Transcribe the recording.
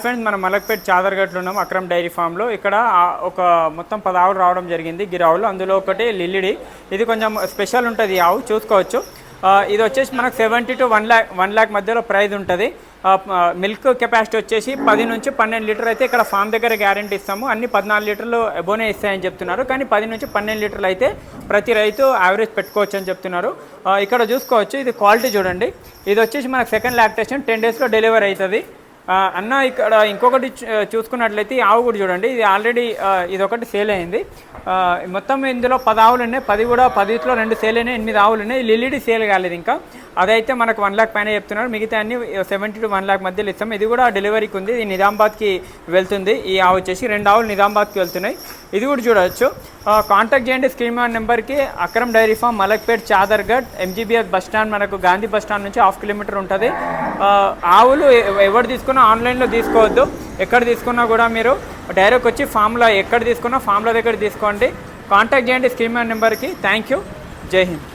Friends మనం మలక్పేట్ చాదర్గట్లో ఉన్నాం Akram dairy ఫామ్లో. ఇక్కడ ఒక మొత్తం 10 ఆవులు రావడం జరిగింది గిరావులు. అందులో ఒకటి లిల్లిడి. ఇది కొంచెం స్పెషల్ ఉంటుంది ఈ ఆవు, చూసుకోవచ్చు. ఇది వచ్చేసి మనకు 70 to 1 lakh మధ్యలో ప్రైస్ ఉంటుంది. మిల్క్ కెపాసిటీ వచ్చేసి 10 నుంచి 12 లీటర్ అయితే ఇక్కడ ఫామ్ దగ్గర గ్యారంటీ ఇస్తాము. అన్ని 14 లీటర్లు ఎబోనే ఇస్తాయని చెప్తున్నారు. కానీ 10 నుంచి 12 లీటర్లు అయితే ప్రతి రైతు యావరేజ్ పెట్టుకోవచ్చు అని చెప్తున్నారు. ఇక్కడ చూసుకోవచ్చు, ఇది క్వాలిటీ చూడండి. ఇది వచ్చేసి మనకు సెకండ్ లాక్టేషన్ 10 daysలో డెలివరీ అవుతుంది. అన్న ఇక్కడ ఇంకొకటి చూసుకున్నట్లయితే ఈ ఆవు కూడా చూడండి. ఇది ఆల్రెడీ ఇది ఒకటి సేల్ అయింది. మొత్తం ఇందులో 10 ఆవులు ఉన్నాయి. 10 కూడా 10లో 2 సేల్ అయినాయి. 8 ఆవులు ఉన్నాయి. లిల్లిడి సేల్ కాలేదు ఇంకా. అదైతే మనకు 1 lakh పైన చెప్తున్నారు. మిగతా అన్ని 70 to 1 lakh మధ్యలో ఇస్తాం. ఇది కూడా డెలివరీకి ఉంది. ఇది నిజామాబాద్కి వెళ్తుంది. ఈ ఆవు వచ్చేసి 2 ఆవులు నిజామాబాద్కి వెళ్తున్నాయి. ఇది కూడా చూడవచ్చు. కాంటాక్ట్ చేయండి స్క్రీన్ మీద నెంబర్కి. Akram dairy farm, Malakpet, Chaderghat, MGBS bus stand, మనకు గాంధీ బస్ స్టాండ్ నుంచి 1/2 kilometer ఉంటుంది. ఆవులు ఎవరు తీసుకున్నా ఆన్లైన్లో తీసుకోవద్దు. ఎక్కడ తీసుకున్నా కూడా మీరు డైరెక్ట్ వచ్చి ఫామ్లో, ఎక్కడ తీసుకున్నా ఫామ్ల దగ్గర తీసుకోండి. కాంటాక్ట్ చేయండి స్క్రీన్ మీద నెంబర్కి. Thank you. జై హింద్.